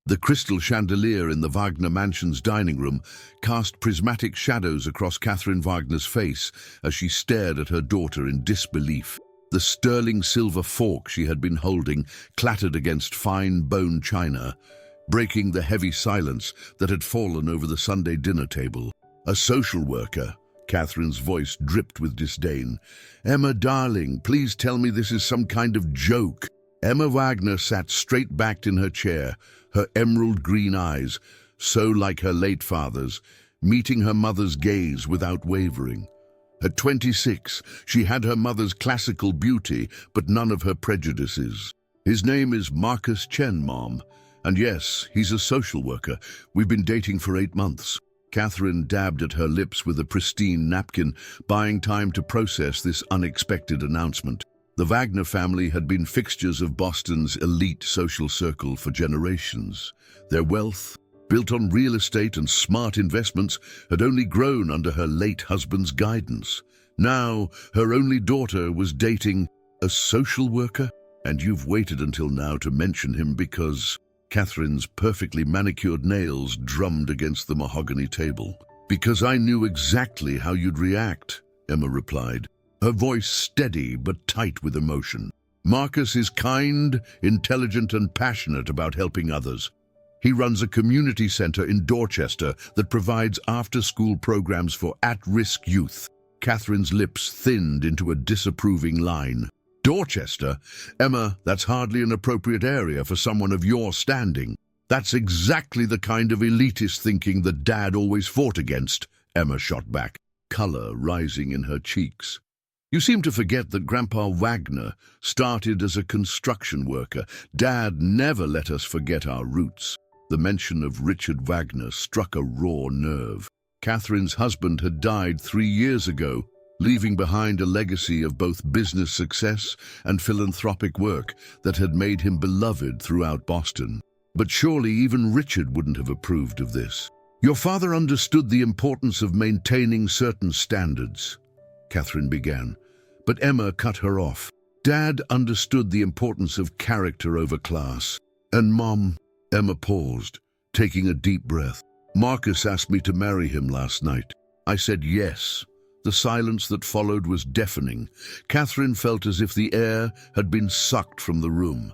The crystal chandelier in the Wagner mansion's dining room cast prismatic shadows across Catherine Wagner's face as she stared at her daughter in disbelief. The sterling silver fork she had been holding clattered against fine bone china, breaking the heavy silence that had fallen over the Sunday dinner table. "A social worker," Catherine's voice dripped with disdain. "Emma, darling, please tell me this is some kind of joke." Emma Wagner sat straight-backed in her chair, her emerald green eyes, so like her late father's, meeting her mother's gaze without wavering. At 26, she had her mother's classical beauty, but none of her prejudices. "His name is Marcus Chen, Mom. And yes, he's a social worker. We've been dating for 8 months. Catherine dabbed at her lips with a pristine napkin, buying time to process this unexpected announcement. The Wagner family had been fixtures of Boston's elite social circle for generations. Their wealth, built on real estate and smart investments, had only grown under her late husband's guidance. Now, her only daughter was dating a social worker? And you've waited until now to mention him because... Catherine's perfectly manicured nails drummed against the mahogany table. "Because I knew exactly how you'd react," Emma replied, her voice steady but tight with emotion. "Marcus is kind, intelligent, and passionate about helping others. He runs a community center in Dorchester that provides after-school programs for at-risk youth." Catherine's lips thinned into a disapproving line. "Dorchester? Emma, that's hardly an appropriate area for someone of your standing." "That's exactly the kind of elitist thinking that Dad always fought against," Emma shot back, color rising in her cheeks. "You seem to forget that Grandpa Wagner started as a construction worker. Dad never let us forget our roots." The mention of Richard Wagner struck a raw nerve. Catherine's husband had died 3 years ago, leaving behind a legacy of both business success and philanthropic work that had made him beloved throughout Boston. But surely even Richard wouldn't have approved of this. "Your father understood the importance of maintaining certain standards," Catherine began, but Emma cut her off. "Dad understood the importance of character over class. And Mom..." Emma paused, taking a deep breath. "Marcus asked me to marry him last night. I said yes." The silence that followed was deafening. Catherine felt as if the air had been sucked from the room.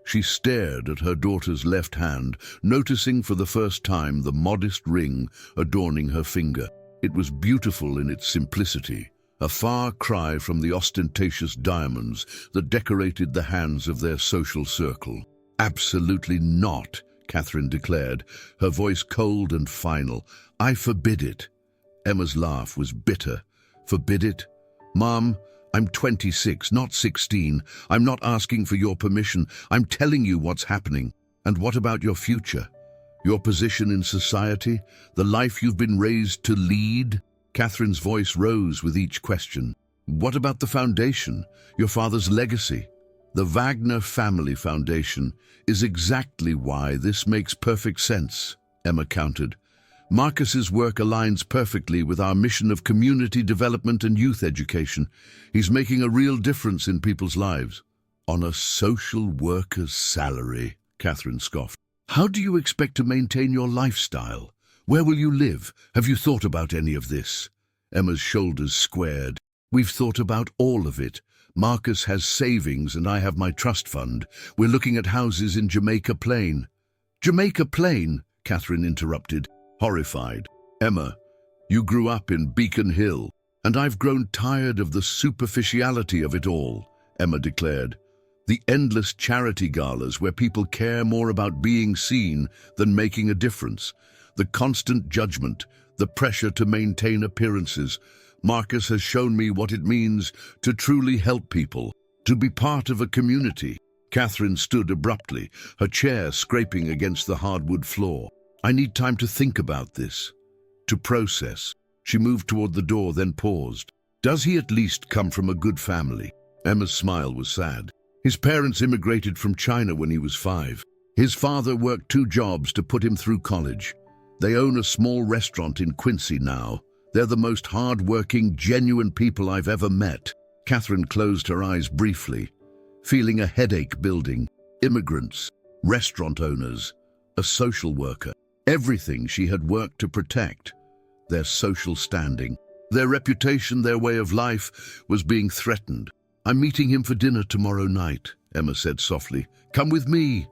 She stared at her daughter's left hand, noticing for the first time the modest ring adorning her finger. It was beautiful in its simplicity, a far cry from the ostentatious diamonds that decorated the hands of their social circle. "Absolutely not," Catherine declared, her voice cold and final. "I forbid it." Emma's laugh was bitter. "Forbid it? Mom, I'm 26, not 16. I'm not asking for your permission. I'm telling you what's happening. And what about your future? Your position in society? The life you've been raised to lead?" Catherine's voice rose with each question. "What about the foundation? Your father's legacy?" "The Wagner Family Foundation is exactly why this makes perfect sense," Emma countered. "Marcus's work aligns perfectly with our mission of community development and youth education. He's making a real difference in people's lives." "On a social worker's salary," Catherine scoffed. "How do you expect to maintain your lifestyle? Where will you live? Have you thought about any of this?" Emma's shoulders squared. "We've thought about all of it. Marcus has savings and I have my trust fund. We're looking at houses in Jamaica Plain." "Jamaica Plain?" Catherine interrupted, horrified. "Emma, you grew up in Beacon Hill, and I've grown tired of the superficiality of it all," Emma declared. "The endless charity galas where people care more about being seen than making a difference. The constant judgment, the pressure to maintain appearances. Marcus has shown me what it means to truly help people, to be part of a community." Catherine stood abruptly, her chair scraping against the hardwood floor. "I need time to think about this, to process." She moved toward the door, then paused. "Does he at least come from a good family?" Emma's smile was sad. "His parents immigrated from China when he was 5. His father worked 2 jobs to put him through college. They own a small restaurant in Quincy now. They're the most hard-working, genuine people I've ever met." Catherine closed her eyes briefly, feeling a headache building. Immigrants, restaurant owners, a social worker. Everything she had worked to protect, their social standing, their reputation, their way of life, was being threatened. "I'm meeting him for dinner tomorrow night," Emma said softly. "Come with me.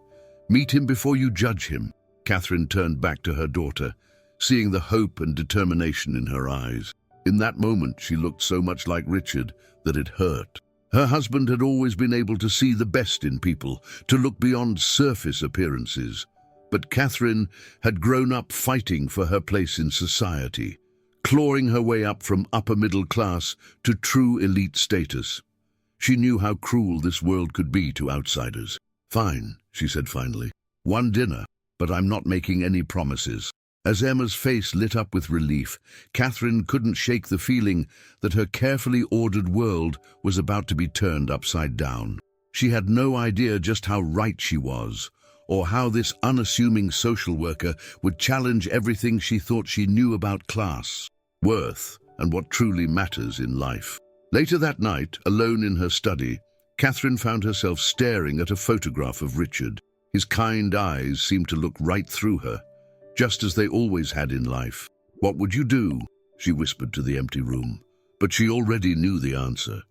Meet him before you judge him." Catherine turned back to her daughter, seeing the hope and determination in her eyes. In that moment, she looked so much like Richard that it hurt. Her husband had always been able to see the best in people, to look beyond surface appearances. But Catherine had grown up fighting for her place in society, clawing her way up from upper middle class to true elite status. She knew how cruel this world could be to outsiders. "Fine," she said finally. "One dinner, but I'm not making any promises." As Emma's face lit up with relief, Catherine couldn't shake the feeling that her carefully ordered world was about to be turned upside down. She had no idea just how right she was, or how this unassuming social worker would challenge everything she thought she knew about class, worth, and what truly matters in life. Later that night, alone in her study, Catherine found herself staring at a photograph of Richard. His kind eyes seemed to look right through her, just as they always had in life. "What would you do?" she whispered to the empty room. But she already knew the answer.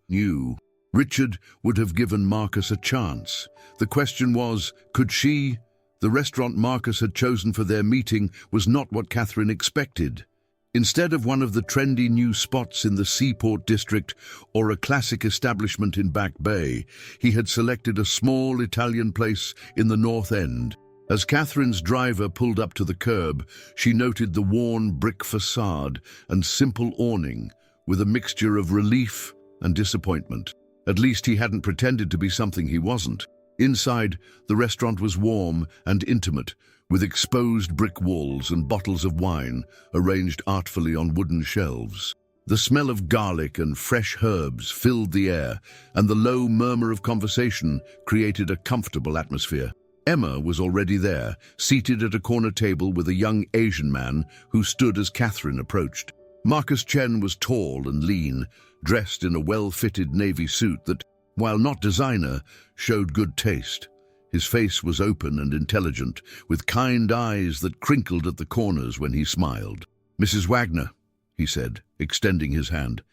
Richard would have given Marcus a chance. The question was, could she? The restaurant Marcus had chosen for their meeting was not what Catherine expected. Instead of one of the trendy new spots in the Seaport district or a classic establishment in Back Bay, he had selected a small Italian place in the North End. As Catherine's driver pulled up to the curb, she noted the worn brick facade and simple awning with a mixture of relief and disappointment. At least he hadn't pretended to be something he wasn't. Inside, the restaurant was warm and intimate, with exposed brick walls and bottles of wine arranged artfully on wooden shelves. The smell of garlic and fresh herbs filled the air, and the low murmur of conversation created a comfortable atmosphere. Emma was already there, seated at a corner table with a young Asian man who stood as Catherine approached. Marcus Chen was tall and lean, dressed in a well-fitted navy suit that, while not designer, showed good taste. His face was open and intelligent, with kind eyes that crinkled at the corners when he smiled. "Mrs. Wagner," he said, extending his hand,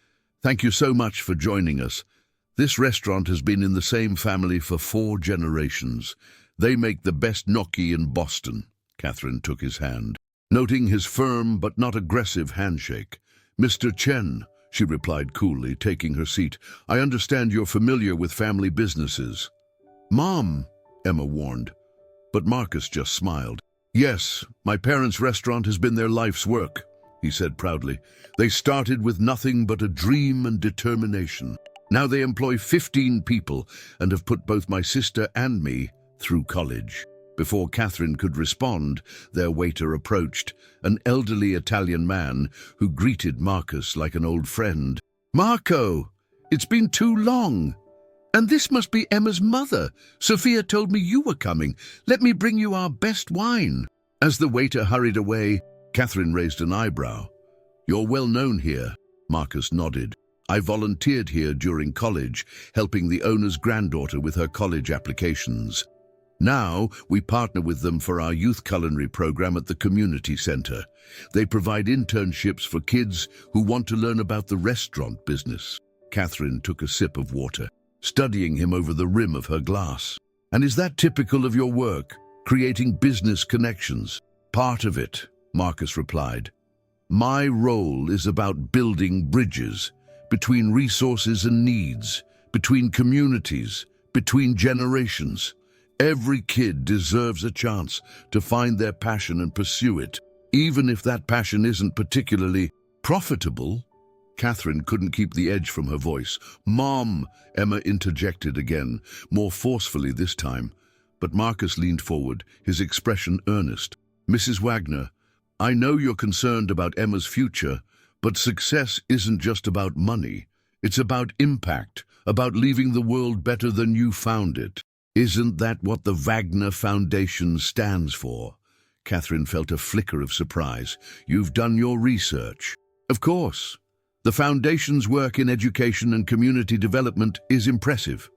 "thank you so much for joining us. This restaurant has been in the same family for 4 generations. They make the best gnocchi in Boston." Catherine took his hand, noting his firm but not aggressive handshake. "Mr. Chen," she replied coolly, taking her seat, "I understand you're familiar with family businesses." "Mom," Emma warned, but Marcus just smiled. "Yes, my parents' restaurant has been their life's work," he said proudly. "They started with nothing but a dream and determination. Now they employ 15 people and have put both my sister and me through college." Before Catherine could respond, their waiter approached, an elderly Italian man who greeted Marcus like an old friend. "Marco, it's been too long. And this must be Emma's mother. Sophia told me you were coming. Let me bring you our best wine." As the waiter hurried away, Catherine raised an eyebrow. "You're well known here," Marcus nodded. "I volunteered here during college, helping the owner's granddaughter with her college applications. Now, we partner with them for our youth culinary program at the community center. They provide internships for kids who want to learn about the restaurant business." Catherine took a sip of water, studying him over the rim of her glass. "And is that typical of your work, creating business connections?" "Part of it," Marcus replied. "My role is about building bridges between resources and needs, between communities, between generations. Every kid deserves a chance to find their passion and pursue it, even if that passion isn't particularly profitable." Catherine couldn't keep the edge from her voice. "Mom," Emma interjected again, more forcefully this time. But Marcus leaned forward, his expression earnest. "Mrs. Wagner, I know you're concerned about Emma's future, but success isn't just about money. It's about impact, about leaving the world better than you found it. Isn't that what the Wagner Foundation stands for?" Catherine felt a flicker of surprise. "You've done your research." "Of course. The Foundation's work in education and community development is impressive.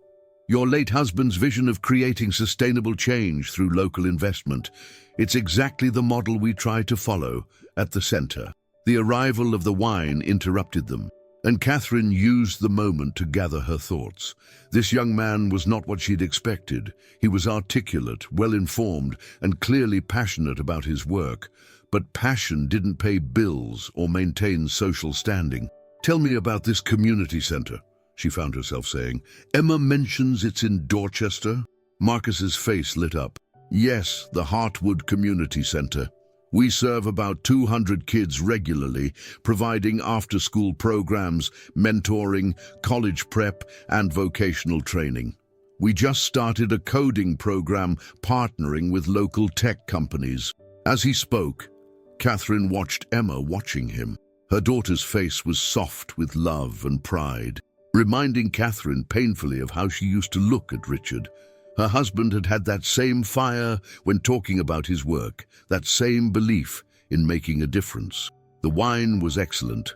Your late husband's vision of creating sustainable change through local investment. It's exactly the model we try to follow at the center. The arrival of the wine interrupted them, and Catherine used the moment to gather her thoughts. This young man was not what she'd expected. He was articulate, well-informed, and clearly passionate about his work. But passion didn't pay bills or maintain social standing. "Tell me about this community center," she found herself saying. "Emma mentions it's in Dorchester?" Marcus's face lit up. "Yes, the Heartwood Community Center. We serve about 200 kids regularly, providing after-school programs, mentoring, college prep, and vocational training. We just started a coding program partnering with local tech companies." As he spoke, Catherine watched Emma watching him. Her daughter's face was soft with love and pride, reminding Catherine painfully of how she used to look at Richard. Her husband had had that same fire when talking about his work, that same belief in making a difference. The wine was excellent,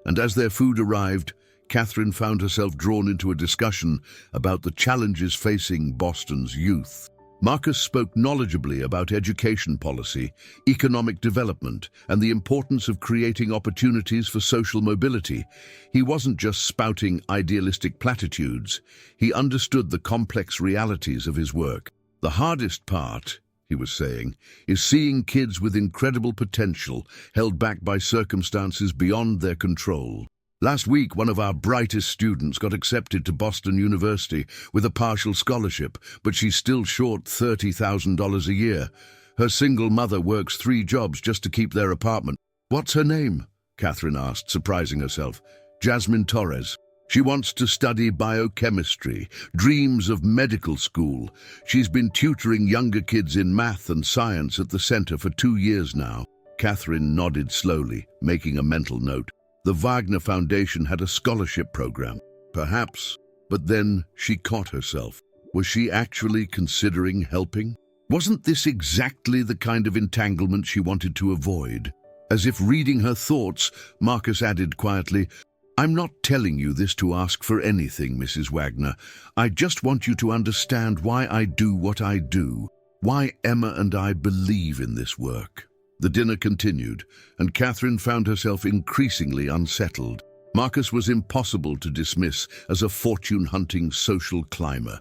and as their food arrived, Catherine found herself drawn into a discussion about the challenges facing Boston's youth. Marcus spoke knowledgeably about education policy, economic development, and the importance of creating opportunities for social mobility. He wasn't just spouting idealistic platitudes. He understood the complex realities of his work. "The hardest part," he was saying, "is seeing kids with incredible potential held back by circumstances beyond their control. Last week, one of our brightest students got accepted to Boston University with a partial scholarship, but she's still short $30,000 a year. Her single mother works 3 jobs just to keep their apartment." "What's her name?" Catherine asked, surprising herself. "Jasmine Torres. She wants to study biochemistry, dreams of medical school. She's been tutoring younger kids in math and science at the center for 2 years now." Catherine nodded slowly, making a mental note. The Wagner Foundation had a scholarship program. Perhaps, but then she caught herself. Was she actually considering helping? Wasn't this exactly the kind of entanglement she wanted to avoid? As if reading her thoughts, Marcus added quietly, "I'm not telling you this to ask for anything, Mrs. Wagner. I just want you to understand why I do what I do, why Emma and I believe in this work." The dinner continued, and Catherine found herself increasingly unsettled. Marcus was impossible to dismiss as a fortune-hunting social climber.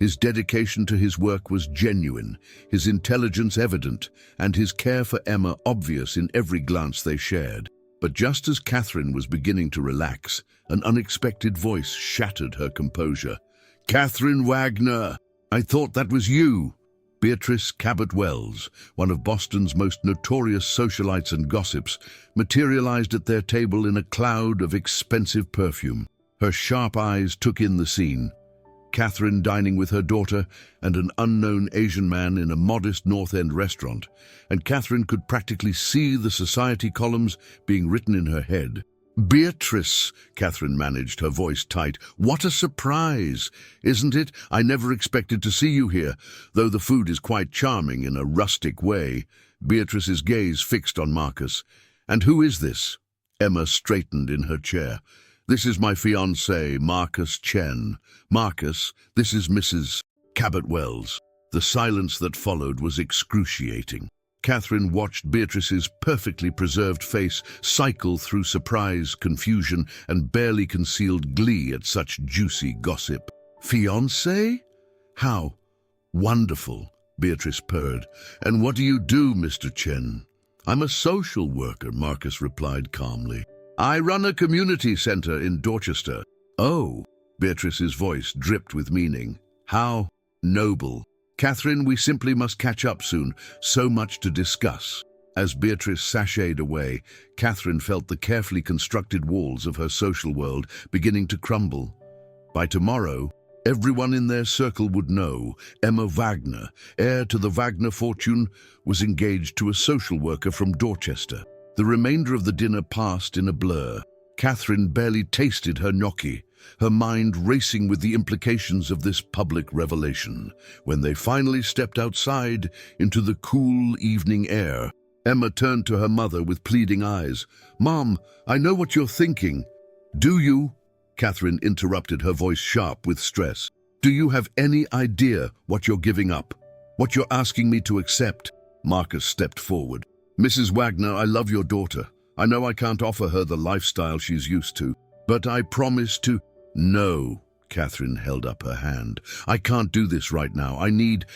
His dedication to his work was genuine, his intelligence evident, and his care for Emma obvious in every glance they shared. But just as Catherine was beginning to relax, an unexpected voice shattered her composure. "Catherine Wagner! I thought that was you!" Beatrice Cabot-Wells, one of Boston's most notorious socialites and gossips, materialized at their table in a cloud of expensive perfume. Her sharp eyes took in the scene. Catherine dining with her daughter and an unknown Asian man in a modest North End restaurant, and Catherine could practically see the society columns being written in her head. "Beatrice," Catherine managed, her voice tight. "What a surprise, isn't it? I never expected to see you here, though the food is quite charming in a rustic way." Beatrice's gaze fixed on Marcus. "And who is this?" Emma straightened in her chair. "This is my fiancé, Marcus Chen. Marcus, this is Mrs. Cabot-Wells." The silence that followed was excruciating. Catherine watched Beatrice's perfectly preserved face cycle through surprise, confusion, and barely concealed glee at such juicy gossip. "Fiancé? How wonderful," Beatrice purred. "And what do you do, Mr. Chen?" "I'm a social worker," Marcus replied calmly. "I run a community center in Dorchester." "Oh," Beatrice's voice dripped with meaning. "How noble. Catherine, we simply must catch up soon. So much to discuss." As Beatrice sashayed away, Catherine felt the carefully constructed walls of her social world beginning to crumble. By tomorrow, everyone in their circle would know Emma Wagner, heir to the Wagner fortune, was engaged to a social worker from Dorchester. The remainder of the dinner passed in a blur. Catherine barely tasted her gnocchi, her mind racing with the implications of this public revelation. When they finally stepped outside into the cool evening air, Emma turned to her mother with pleading eyes. "Mom, I know what you're thinking." "Do you?" Catherine interrupted, her voice sharp with stress. Do you have any idea what you're giving up? What you're asking me to accept? Marcus stepped forward. Mrs. Wagner, I love your daughter. I know I can't offer her the lifestyle she's used to, but I promise to... No, Catherine held up her hand. I can't do this right now. I need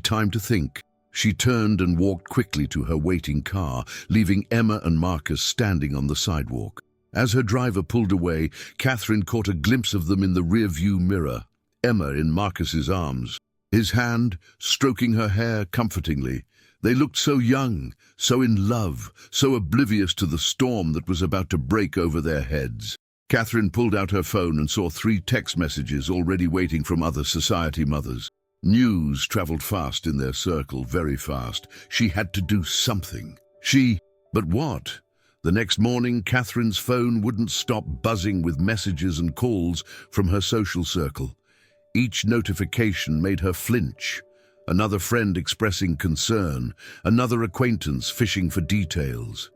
time to think. She turned and walked quickly to her waiting car, leaving Emma and Marcus standing on the sidewalk. As her driver pulled away, Catherine caught a glimpse of them in the rear-view mirror, Emma in Marcus's arms, his hand stroking her hair comfortingly. They looked so young, so in love, so oblivious to the storm that was about to break over their heads. Catherine pulled out her phone and saw 3 text messages already waiting from other society mothers. News traveled fast in their circle, very fast. She had to do something. But what? The next morning, Catherine's phone wouldn't stop buzzing with messages and calls from her social circle. Each notification made her flinch. Another friend expressing concern, another acquaintance fishing for details.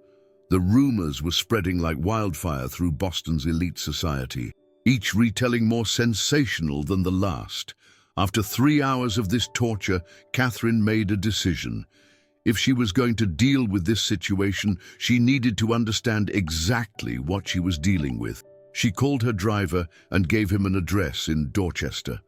The rumors were spreading like wildfire through Boston's elite society, each retelling more sensational than the last. After 3 hours of this torture, Catherine made a decision. If she was going to deal with this situation, she needed to understand exactly what she was dealing with. She called her driver and gave him an address in Dorchester.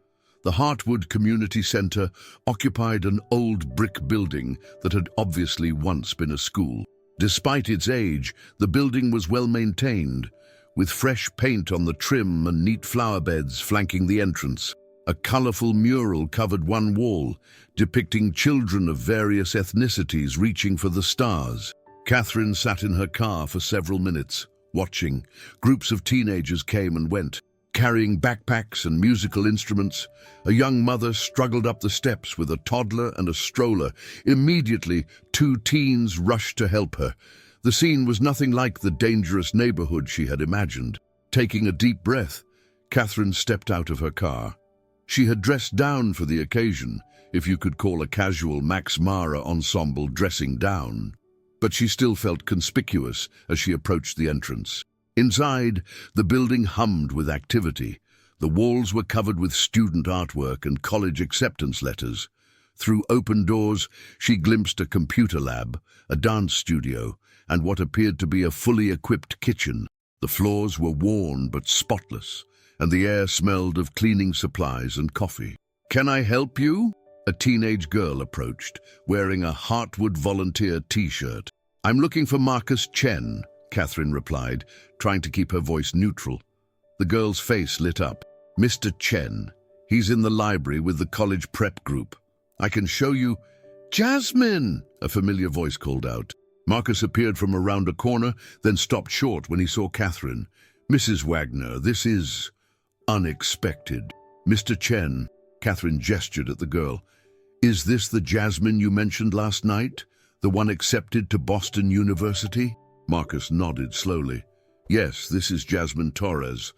The Heartwood Community Center occupied an old brick building that had obviously once been a school. Despite its age, the building was well maintained, with fresh paint on the trim and neat flower beds flanking the entrance. A colorful mural covered one wall, depicting children of various ethnicities reaching for the stars. Catherine sat in her car for several minutes, watching. Groups of teenagers came and went, carrying backpacks and musical instruments. A young mother struggled up the steps with a toddler and a stroller. Immediately, 2 teens rushed to help her. The scene was nothing like the dangerous neighborhood she had imagined. Taking a deep breath, Catherine stepped out of her car. She had dressed down for the occasion, if you could call a casual Max Mara ensemble dressing down. But she still felt conspicuous as she approached the entrance. Inside, the building hummed with activity. The walls were covered with student artwork and college acceptance letters. Through open doors, she glimpsed a computer lab, a dance studio, and what appeared to be a fully equipped kitchen. The floors were worn but spotless, and the air smelled of cleaning supplies and coffee. "Can I help you?" A teenage girl approached, wearing a Heartwood volunteer t-shirt. "I'm looking for Marcus Chen," Catherine replied, trying to keep her voice neutral. The girl's face lit up. "Mr. Chen. He's in the library with the college prep group. I can show you—" "Jasmine!" a familiar voice called out. Marcus appeared from around a corner, then stopped short when he saw Catherine. "Mrs. Wagner, this is unexpected." "Mr. Chen," Catherine gestured at the girl. "Is this the Jasmine you mentioned last night? The one accepted to Boston University?" Marcus nodded slowly. "Yes, this is Jasmine Torres,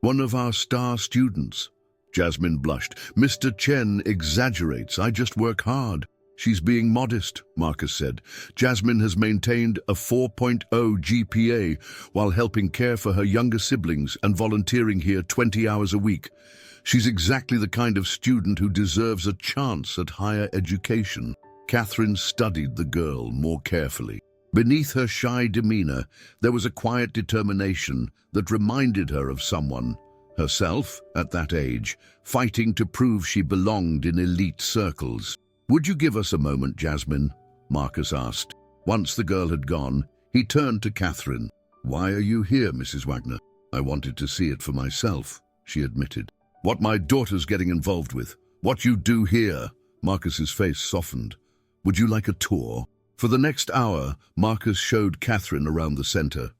one of our star students." Jasmine blushed. "Mr. Chen exaggerates. I just work hard." "She's being modest," Marcus said. "Jasmine has maintained a 4.0 GPA while helping care for her younger siblings and volunteering here 20 hours a week. She's exactly the kind of student who deserves a chance at higher education." Catherine studied the girl more carefully. Beneath her shy demeanor, there was a quiet determination that reminded her of someone, herself at that age, fighting to prove she belonged in elite circles. "Would you give us a moment, Jasmine?" Marcus asked. Once the girl had gone, he turned to Catherine. "Why are you here, Mrs. Wagner?" "I wanted to see it for myself," she admitted. "What my daughter's getting involved with, what you do here." Marcus's face softened. "Would you like a tour?" For the next hour, Marcus showed Catherine around the center.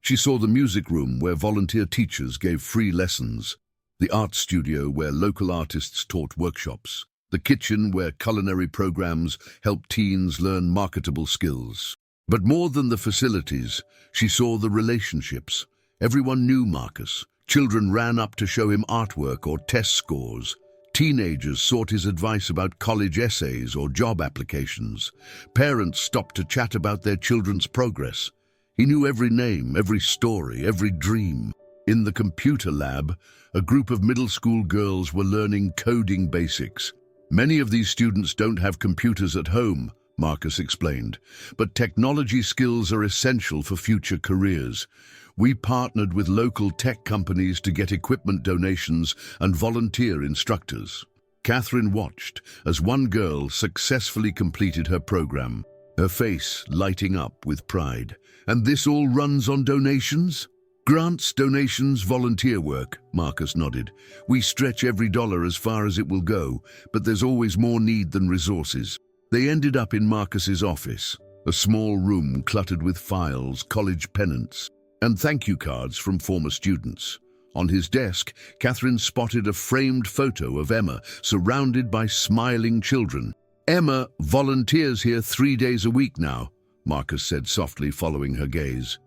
She saw the music room where volunteer teachers gave free lessons, the art studio where local artists taught workshops, the kitchen where culinary programs helped teens learn marketable skills. But more than the facilities, she saw the relationships. Everyone knew Marcus. Children ran up to show him artwork or test scores. Teenagers sought his advice about college essays or job applications. Parents stopped to chat about their children's progress. He knew every name, every story, every dream. In the computer lab, a group of middle school girls were learning coding basics. Many of these students don't have computers at home, Marcus explained, but technology skills are essential for future careers. We partnered with local tech companies to get equipment donations and volunteer instructors. Catherine watched as one girl successfully completed her program, her face lighting up with pride. And this all runs on donations? Grants, donations, volunteer work, Marcus nodded. We stretch every dollar as far as it will go, but there's always more need than resources. They ended up in Marcus's office, a small room cluttered with files, college pennants, and thank you cards from former students. On his desk, Catherine spotted a framed photo of Emma, surrounded by smiling children. Emma volunteers here 3 days a week now, Marcus said softly, following her gaze.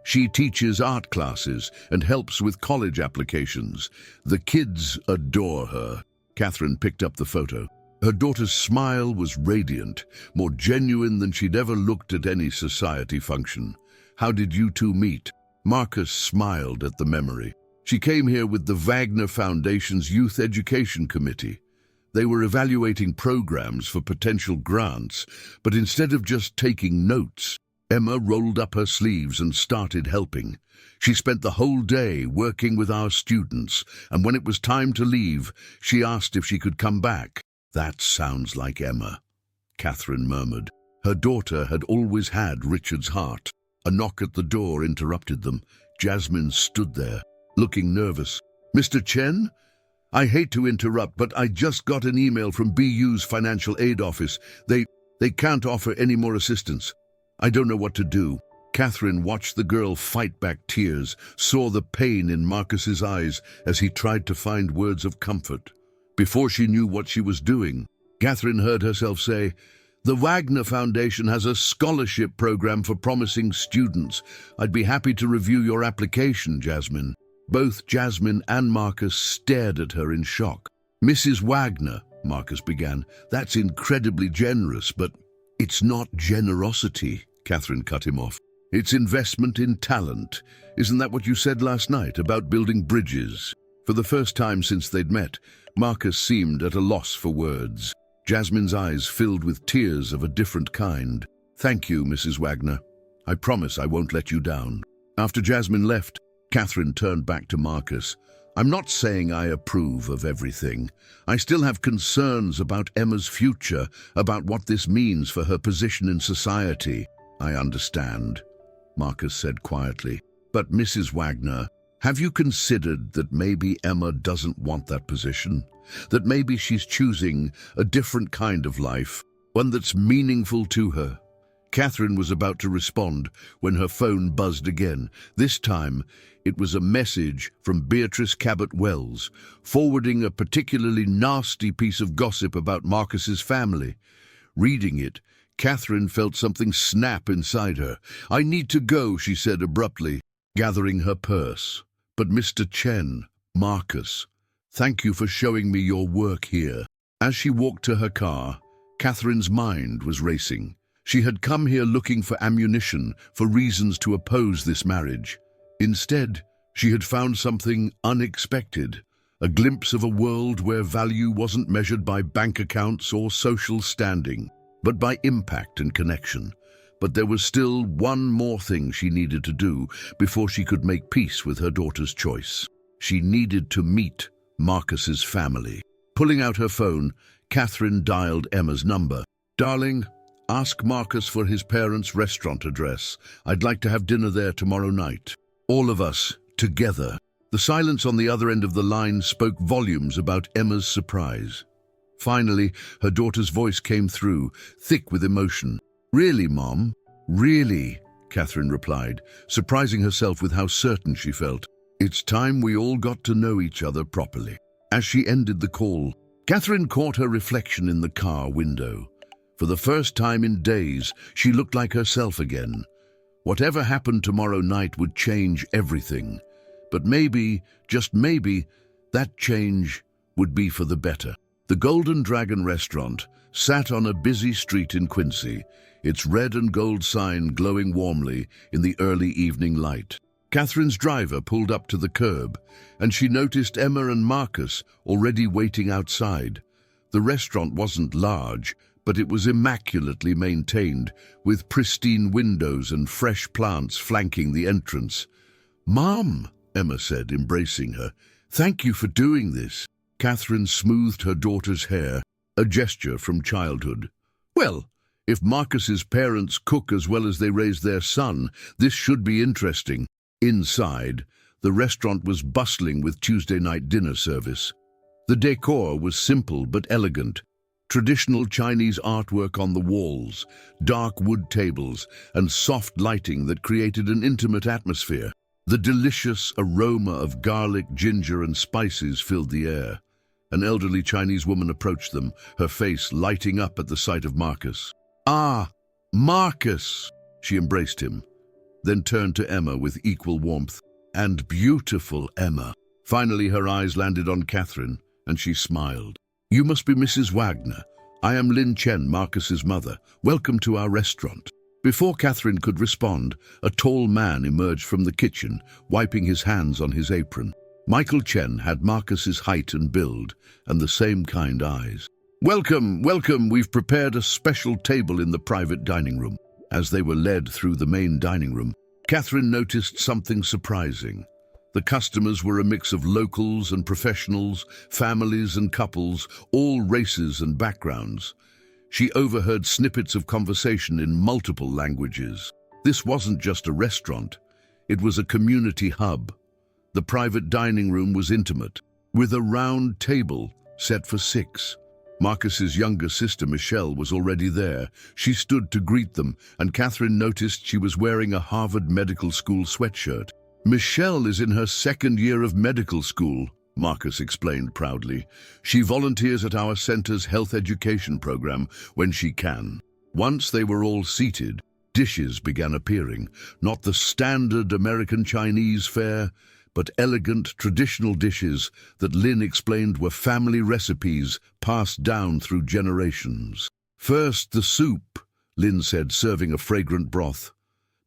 She teaches art classes and helps with college applications. The kids adore her. Catherine picked up the photo. Her daughter's smile was radiant, more genuine than she'd ever looked at any society function. How did you two meet? Marcus smiled at the memory. She came here with the Wagner Foundation's Youth Education Committee. They were evaluating programs for potential grants, but instead of just taking notes, Emma rolled up her sleeves and started helping. She spent the whole day working with our students, and when it was time to leave, she asked if she could come back. That sounds like Emma, Catherine murmured. Her daughter had always had Richard's heart. A knock at the door interrupted them. Jasmine stood there, looking nervous. Mr. Chen? I hate to interrupt, but I just got an email from BU's financial aid office. They can't offer any more assistance. I don't know what to do. Catherine watched the girl fight back tears, saw the pain in Marcus's eyes as he tried to find words of comfort. Before she knew what she was doing, Catherine heard herself say, "The Wagner Foundation has a scholarship program for promising students. I'd be happy to review your application, Jasmine." Both Jasmine and Marcus stared at her in shock. "Mrs. Wagner," Marcus began, "that's incredibly generous, but it's not generosity," Catherine cut him off. "It's investment in talent. Isn't that what you said last night about building bridges?" For the first time since they'd met, Marcus seemed at a loss for words. Jasmine's eyes filled with tears of a different kind. "Thank you, Mrs. Wagner. I promise I won't let you down." After Jasmine left, Catherine turned back to Marcus. "I'm not saying I approve of everything. I still have concerns about Emma's future, about what this means for her position in society." "I understand," Marcus said quietly. "But Mrs. Wagner, have you considered that maybe Emma doesn't want that position? That maybe she's choosing a different kind of life, one that's meaningful to her?" Catherine was about to respond when her phone buzzed again. This time, it was a message from Beatrice Cabot-Wells, forwarding a particularly nasty piece of gossip about Marcus's family. Reading it, Catherine felt something snap inside her. "I need to go," she said abruptly, gathering her purse. "But Mr. Chen, Marcus, thank you for showing me your work here." As she walked to her car, Catherine's mind was racing. She had come here looking for ammunition, for reasons to oppose this marriage. Instead, she had found something unexpected, a glimpse of a world where value wasn't measured by bank accounts or social standing, but by impact and connection. But there was still one more thing she needed to do before she could make peace with her daughter's choice. She needed to meet Marcus's family. Pulling out her phone, Catherine dialed Emma's number. "Darling, ask Marcus for his parents' restaurant address. I'd like to have dinner there tomorrow night. All of us, together." The silence on the other end of the line spoke volumes about Emma's surprise. Finally, her daughter's voice came through, thick with emotion. "Really, Mom? Really?" Catherine replied, surprising herself with how certain she felt. "It's time we all got to know each other properly." As she ended the call, Catherine caught her reflection in the car window. For the first time in days, she looked like herself again. Whatever happened tomorrow night would change everything. But maybe, just maybe, that change would be for the better. The Golden Dragon restaurant sat on a busy street in Quincy, its red and gold sign glowing warmly in the early evening light. Catherine's driver pulled up to the curb, and she noticed Emma and Marcus already waiting outside. The restaurant wasn't large, but it was immaculately maintained, with pristine windows and fresh plants flanking the entrance. "Mom," Emma said, embracing her, "thank you for doing this." Catherine smoothed her daughter's hair, a gesture from childhood. "Well, if Marcus's parents cook as well as they raise their son, this should be interesting." Inside, the restaurant was bustling with Tuesday night dinner service. The decor was simple but elegant. Traditional Chinese artwork on the walls, dark wood tables, and soft lighting that created an intimate atmosphere. The delicious aroma of garlic, ginger, and spices filled the air. An elderly Chinese woman approached them, her face lighting up at the sight of Marcus. "Ah, Marcus!" She embraced him, then turned to Emma with equal warmth. "And beautiful Emma." Finally, her eyes landed on Catherine, and she smiled. "You must be Mrs. Wagner. I am Lin Chen, Marcus's mother. Welcome to our restaurant." Before Catherine could respond, a tall man emerged from the kitchen, wiping his hands on his apron. Michael Chen had Marcus's height and build, and the same kind eyes. "Welcome, welcome. We've prepared a special table in the private dining room." As they were led through the main dining room, Catherine noticed something surprising. The customers were a mix of locals and professionals, families and couples, all races and backgrounds. She overheard snippets of conversation in multiple languages. This wasn't just a restaurant, it was a community hub. The private dining room was intimate, with a round table set for 6. Marcus's younger sister, Michelle, was already there. She stood to greet them, and Catherine noticed she was wearing a Harvard Medical School sweatshirt. "Michelle is in her 2nd year of medical school," Marcus explained proudly. "She volunteers at our center's health education program when she can." Once they were all seated, dishes began appearing, not the standard American Chinese fare, but elegant traditional dishes that Lin explained were family recipes passed down through generations. "First, the soup," Lin said, serving a fragrant broth.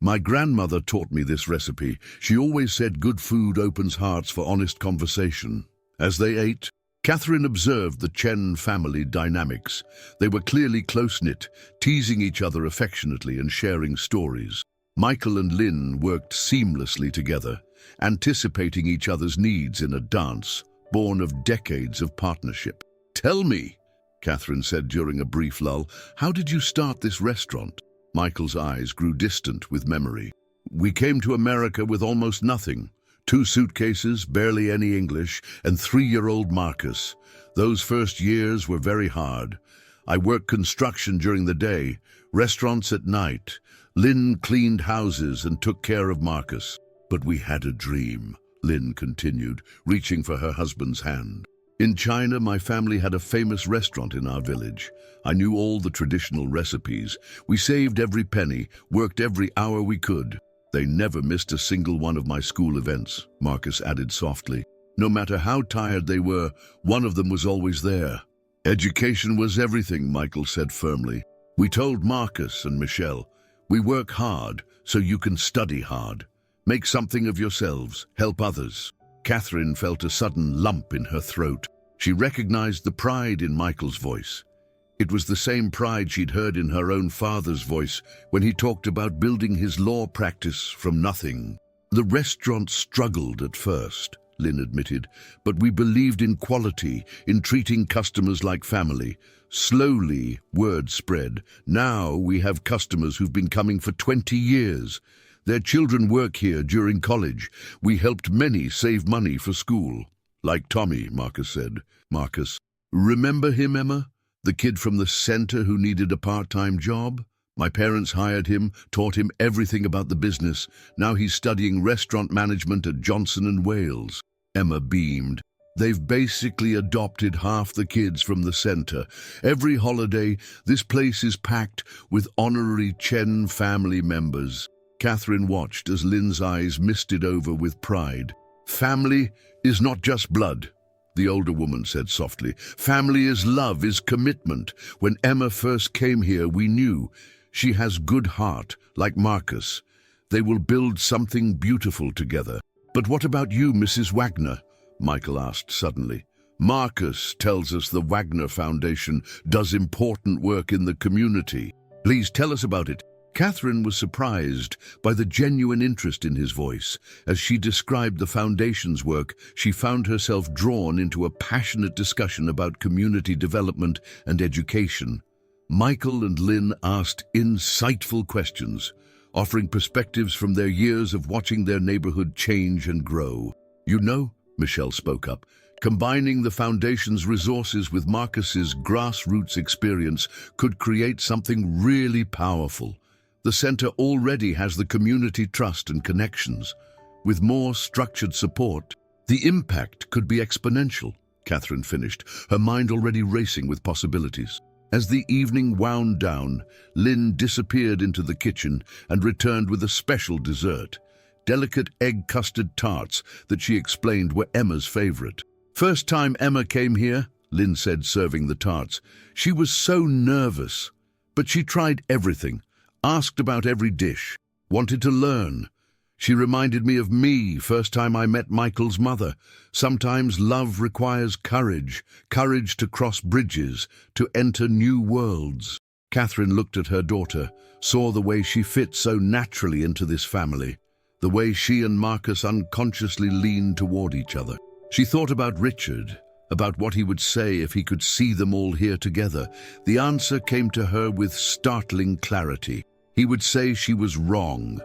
"My grandmother taught me this recipe. She always said good food opens hearts for honest conversation." As they ate, Catherine observed the Chen family dynamics. They were clearly close-knit, teasing each other affectionately and sharing stories. Michael and Lin worked seamlessly together, anticipating each other's needs in a dance born of decades of partnership. "Tell me," Catherine said during a brief lull, "how did you start this restaurant?" Michael's eyes grew distant with memory. "We came to America with almost nothing. 2 suitcases, barely any English, and 3-year-old Marcus. Those first years were very hard. I worked construction during the day, restaurants at night. Lin cleaned houses and took care of Marcus. But we had a dream," Lin continued, reaching for her husband's hand. "In China, my family had a famous restaurant in our village. I knew all the traditional recipes. We saved every penny, worked every hour we could. They never missed a single one of my school events," Marcus added softly. "No matter how tired they were, one of them was always there." "Education was everything," Michael said firmly. "We told Marcus and Michelle, we work hard so you can study hard. Make something of yourselves, help others." Catherine felt a sudden lump in her throat. She recognized the pride in Michael's voice. It was the same pride she'd heard in her own father's voice when he talked about building his law practice from nothing. "The restaurant struggled at first," Lin admitted, "but we believed in quality, in treating customers like family. Slowly, word spread. Now we have customers who've been coming for 20 years. Their children work here during college. We helped many save money for school." "Like Tommy," Marcus said. "Marcus, remember him, Emma? The kid from the center who needed a part-time job? My parents hired him, taught him everything about the business. Now he's studying restaurant management at Johnson & Wales." Emma beamed. "They've basically adopted half the kids from the center. Every holiday, this place is packed with honorary Chen family members." Catherine watched as Lin's eyes misted over with pride. "Family is not just blood," the older woman said softly. "Family is love, is commitment. When Emma first came here, we knew she has good heart, like Marcus. They will build something beautiful together. But what about you, Mrs. Wagner? Michael asked suddenly. Marcus tells us the Wagner Foundation does important work in the community. Please tell us about it. Catherine was surprised by the genuine interest in his voice. As she described the foundation's work, she found herself drawn into a passionate discussion about community development and education. Michael and Lynn asked insightful questions, offering perspectives from their years of watching their neighborhood change and grow. You know, Michelle spoke up, combining the foundation's resources with Marcus's grassroots experience could create something really powerful. The center already has the community trust and connections. With more structured support, the impact could be exponential, Catherine finished, her mind already racing with possibilities. As the evening wound down, Lynn disappeared into the kitchen and returned with a special dessert, delicate egg custard tarts that she explained were Emma's favorite. First time Emma came here, Lynn said, serving the tarts. She was so nervous, but she tried everything, asked about every dish, wanted to learn. She reminded me of me first time I met Michael's mother. Sometimes love requires courage, courage to cross bridges, to enter new worlds. Catherine looked at her daughter, saw the way she fit so naturally into this family, the way she and Marcus unconsciously leaned toward each other. She thought about Richard, about what he would say if he could see them all here together. The answer came to her with startling clarity. He would say she was wrong.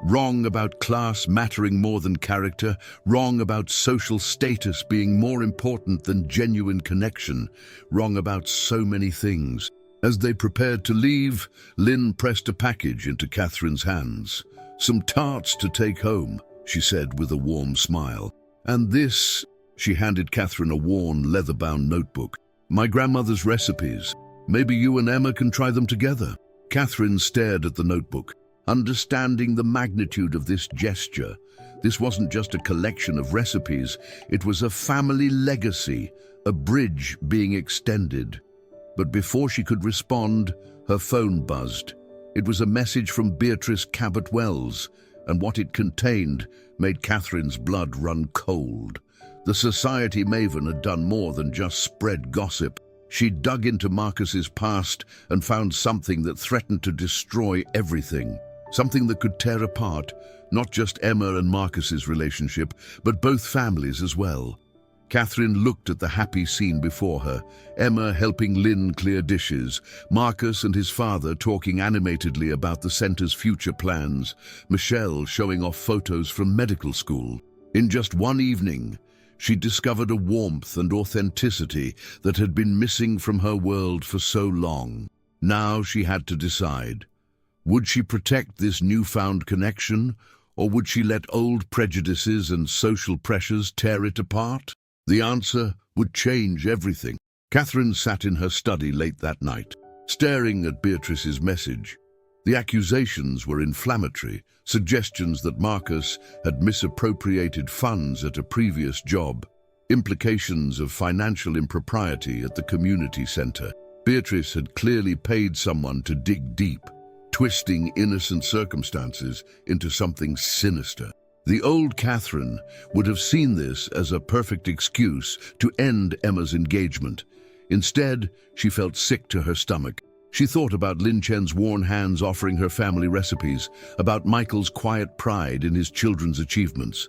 Wrong about class mattering more than character, wrong about social status being more important than genuine connection, wrong about so many things. As they prepared to leave, Lynn pressed a package into Catherine's hands. Some tarts to take home, she said with a warm smile. And this, she handed Catherine a worn, leather-bound notebook. My grandmother's recipes. Maybe you and Emma can try them together. Catherine stared at the notebook, understanding the magnitude of this gesture. This wasn't just a collection of recipes, it was a family legacy, a bridge being extended. But before she could respond, her phone buzzed. It was a message from Beatrice Cabot-Wells, and what it contained made Catherine's blood run cold. The society maven had done more than just spread gossip. She dug into Marcus's past and found something that threatened to destroy everything. Something that could tear apart not just Emma and Marcus's relationship, but both families as well. Catherine looked at the happy scene before her, Emma helping Lynn clear dishes, Marcus and his father talking animatedly about the center's future plans, Michelle showing off photos from medical school. In just one evening, she discovered a warmth and authenticity that had been missing from her world for so long. Now she had to decide. Would she protect this newfound connection, or would she let old prejudices and social pressures tear it apart? The answer would change everything. Catherine sat in her study late that night, staring at Beatrice's message. The accusations were inflammatory, suggestions that Marcus had misappropriated funds at a previous job, implications of financial impropriety at the community center. Beatrice had clearly paid someone to dig deep, twisting innocent circumstances into something sinister. The old Catherine would have seen this as a perfect excuse to end Emma's engagement. Instead, she felt sick to her stomach. She thought about Lin Chen's worn hands offering her family recipes, about Michael's quiet pride in his children's achievements.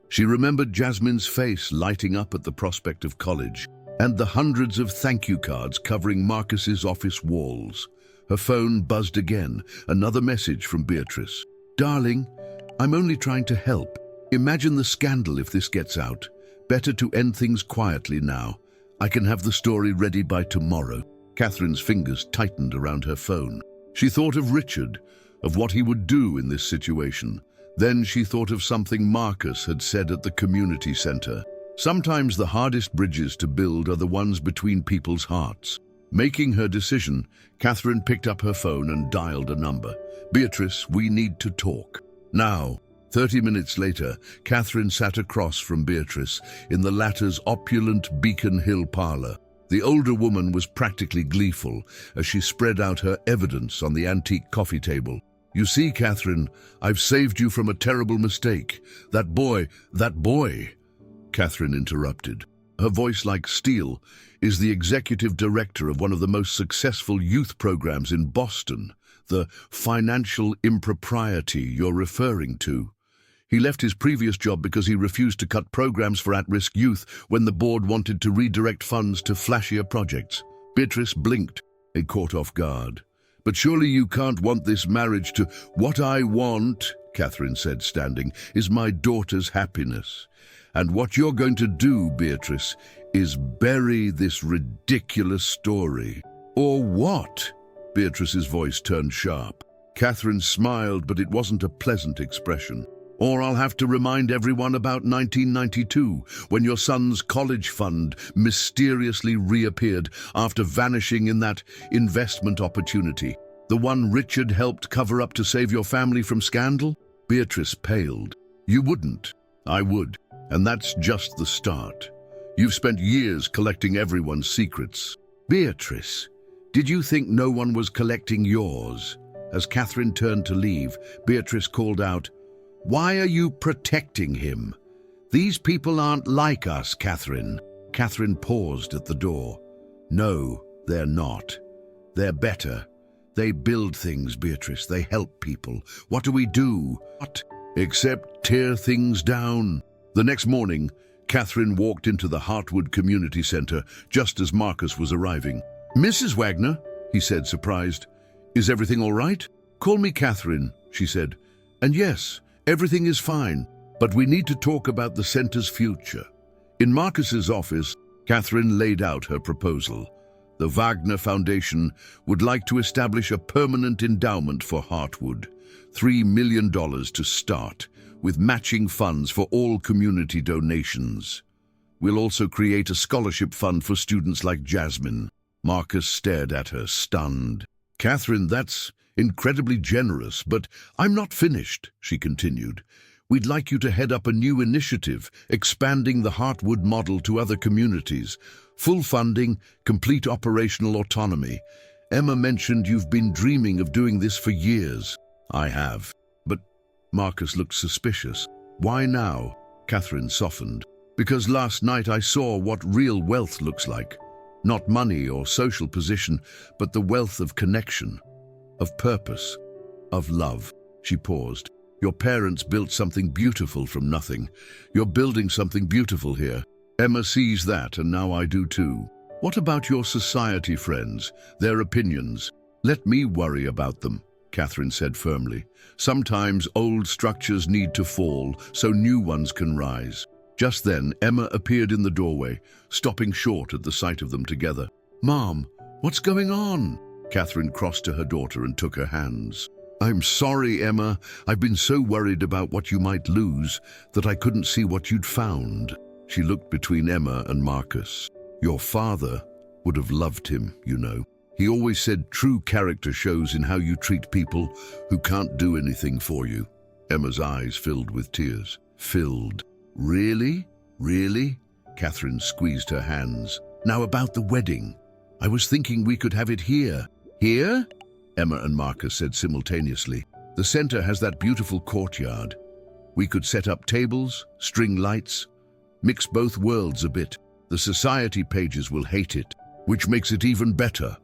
She remembered Jasmine's face lighting up at the prospect of college, and the hundreds of thank you cards covering Marcus's office walls. Her phone buzzed again, another message from Beatrice. Darling, I'm only trying to help. Imagine the scandal if this gets out. Better to end things quietly now. I can have the story ready by tomorrow. Catherine's fingers tightened around her phone. She thought of Richard, of what he would do in this situation. Then she thought of something Marcus had said at the community center. Sometimes the hardest bridges to build are the ones between people's hearts. Making her decision, Catherine picked up her phone and dialed a number. Beatrice, we need to talk. Now, 30 minutes later, Catherine sat across from Beatrice in the latter's opulent Beacon Hill parlor. The older woman was practically gleeful as she spread out her evidence on the antique coffee table. You see, Catherine, I've saved you from a terrible mistake. That boy, Catherine interrupted. Her voice like steel, is the executive director of one of the most successful youth programs in Boston, the financial impropriety you're referring to. He left his previous job because he refused to cut programs for at-risk youth when the board wanted to redirect funds to flashier projects. Beatrice blinked, caught off guard. But surely you can't want this marriage to— What I want, Catherine said, standing, is my daughter's happiness. And what you're going to do, Beatrice, is bury this ridiculous story. Or what? Beatrice's voice turned sharp. Catherine smiled, but it wasn't a pleasant expression. Or I'll have to remind everyone about 1992, when your son's college fund mysteriously reappeared after vanishing in that investment opportunity. The one Richard helped cover up to save your family from scandal? Beatrice paled. You wouldn't. I would. And that's just the start. You've spent years collecting everyone's secrets. Beatrice, did you think no one was collecting yours? As Catherine turned to leave, Beatrice called out, Why are you protecting him? These people aren't like us, Catherine. Catherine paused at the door. No, they're not. They're better. They build things, Beatrice. They help people. What do we do? What? Except tear things down. The next morning, Catherine walked into the Heartwood Community Center just as Marcus was arriving. Mrs. Wagner, he said, surprised. Is everything all right? Call me Catherine, she said. And yes, everything is fine, but we need to talk about the center's future. In Marcus's office, Catherine laid out her proposal. The Wagner Foundation would like to establish a permanent endowment for Heartwood, $3 million to start, with matching funds for all community donations. We'll also create a scholarship fund for students like Jasmine. Marcus stared at her, stunned. Catherine, that's incredibly generous, but I'm not finished, she continued. We'd like you to head up a new initiative, expanding the Heartwood model to other communities. Full funding, complete operational autonomy. Emma mentioned you've been dreaming of doing this for years. I have. But Marcus looked suspicious. Why now? Catherine softened. Because last night I saw what real wealth looks like. Not money or social position, but the wealth of connection, of purpose, of love. She paused. Your parents built something beautiful from nothing. You're building something beautiful here. Emma sees that, and now I do too. What about your society friends, their opinions? Let me worry about them, Catherine said firmly. Sometimes old structures need to fall so new ones can rise. Just then, Emma appeared in the doorway, stopping short at the sight of them together. Mom, what's going on? Catherine crossed to her daughter and took her hands. I'm sorry, Emma. I've been so worried about what you might lose that I couldn't see what you'd found. She looked between Emma and Marcus. Your father would have loved him, you know. He always said true character shows in how you treat people who can't do anything for you. Emma's eyes filled with tears. Filled. Really? Really? Catherine squeezed her hands. Now about the wedding. I was thinking we could have it here. Here? Emma and Marcus said simultaneously. The center has that beautiful courtyard. We could set up tables, string lights, mix both worlds a bit. The society pages will hate it, which makes it even better.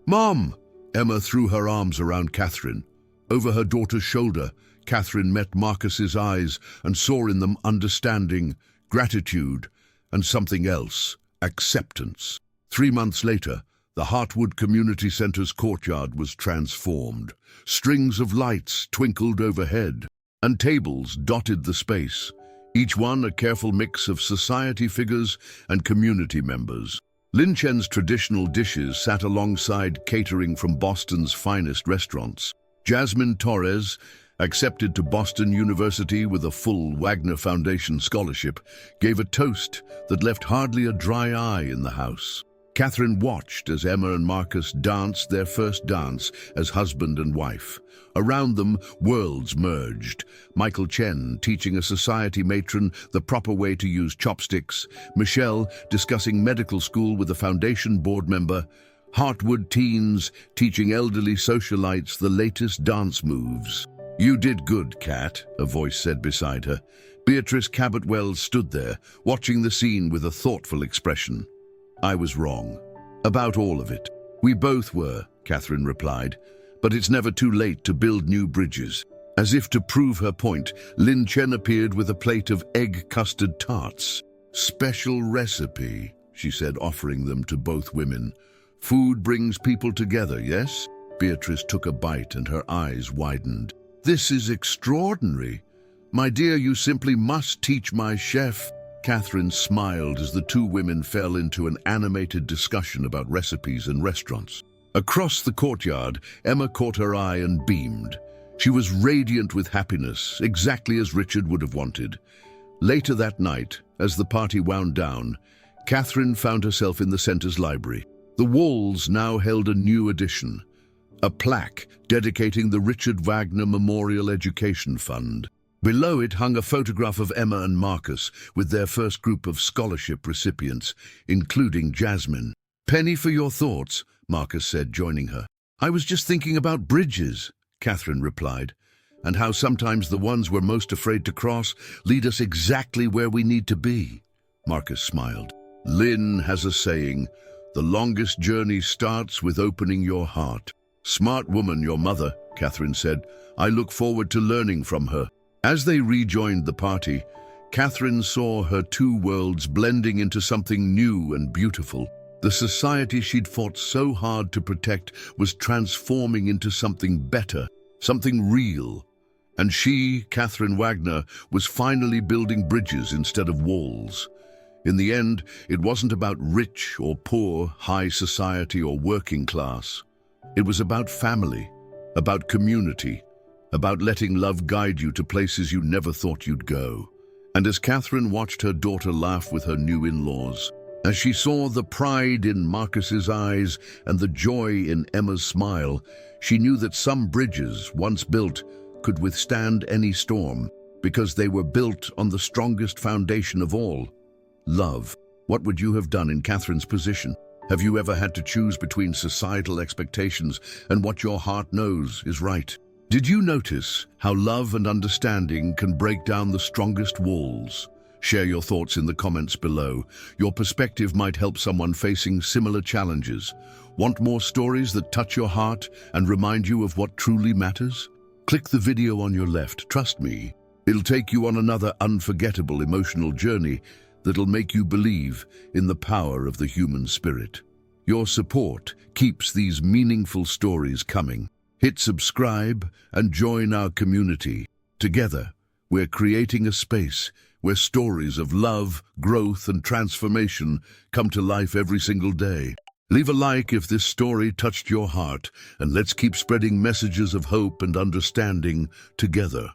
Mom! Emma threw her arms around Catherine. Over her daughter's shoulder, Catherine met Marcus's eyes and saw in them understanding, gratitude, and something else, acceptance. 3 months later, the Heartwood Community Center's courtyard was transformed. Strings of lights twinkled overhead, and tables dotted the space, each one a careful mix of society figures and community members. Lin Chen's traditional dishes sat alongside catering from Boston's finest restaurants. Jasmine Torres, accepted to Boston University with a full Wagner Foundation scholarship, gave a toast that left hardly a dry eye in the house. Catherine watched as Emma and Marcus danced their first dance as husband and wife. Around them, worlds merged. Michael Chen teaching a society matron the proper way to use chopsticks. Michelle discussing medical school with a foundation board member. Heartwood teens teaching elderly socialites the latest dance moves. "You did good, Kat," a voice said beside her. Beatrice Cabot-Wells stood there, watching the scene with a thoughtful expression. "I was wrong. About all of it." "We both were," Catherine replied. "But it's never too late to build new bridges." As if to prove her point, Lin Chen appeared with a plate of egg custard tarts. "Special recipe," she said, offering them to both women. "Food brings people together, yes?" Beatrice took a bite and her eyes widened. "This is extraordinary. My dear, you simply must teach my chef." Catherine smiled as the two women fell into an animated discussion about recipes and restaurants. Across the courtyard, Emma caught her eye and beamed. She was radiant with happiness, exactly as Richard would have wanted. Later that night, as the party wound down, Catherine found herself in the center's library. The walls now held a new addition, a plaque dedicating the Richard Wagner Memorial Education Fund. Below it hung a photograph of Emma and Marcus with their first group of scholarship recipients, including Jasmine. "Penny for your thoughts," Marcus said, joining her. "I was just thinking about bridges," Catherine replied, "and how sometimes the ones we're most afraid to cross lead us exactly where we need to be." Marcus smiled. "Lynn has a saying, 'The longest journey starts with opening your heart.'" "Smart woman, your mother," Catherine said. "I look forward to learning from her." As they rejoined the party, Catherine saw her two worlds blending into something new and beautiful. The society she'd fought so hard to protect was transforming into something better, something real. And she, Catherine Wagner, was finally building bridges instead of walls. In the end, it wasn't about rich or poor, high society or working class. It was about family, about community, about letting love guide you to places you never thought you'd go. And as Catherine watched her daughter laugh with her new in-laws, as she saw the pride in Marcus's eyes and the joy in Emma's smile, she knew that some bridges, once built, could withstand any storm, because they were built on the strongest foundation of all, love. What would you have done in Catherine's position? Have you ever had to choose between societal expectations and what your heart knows is right? Did you notice how love and understanding can break down the strongest walls? Share your thoughts in the comments below. Your perspective might help someone facing similar challenges. Want more stories that touch your heart and remind you of what truly matters? Click the video on your left. Trust me, it'll take you on another unforgettable emotional journey that'll make you believe in the power of the human spirit. Your support keeps these meaningful stories coming. Hit subscribe and join our community. Together, we're creating a space where stories of love, growth, and transformation come to life every single day. Leave a like if this story touched your heart, and let's keep spreading messages of hope and understanding together.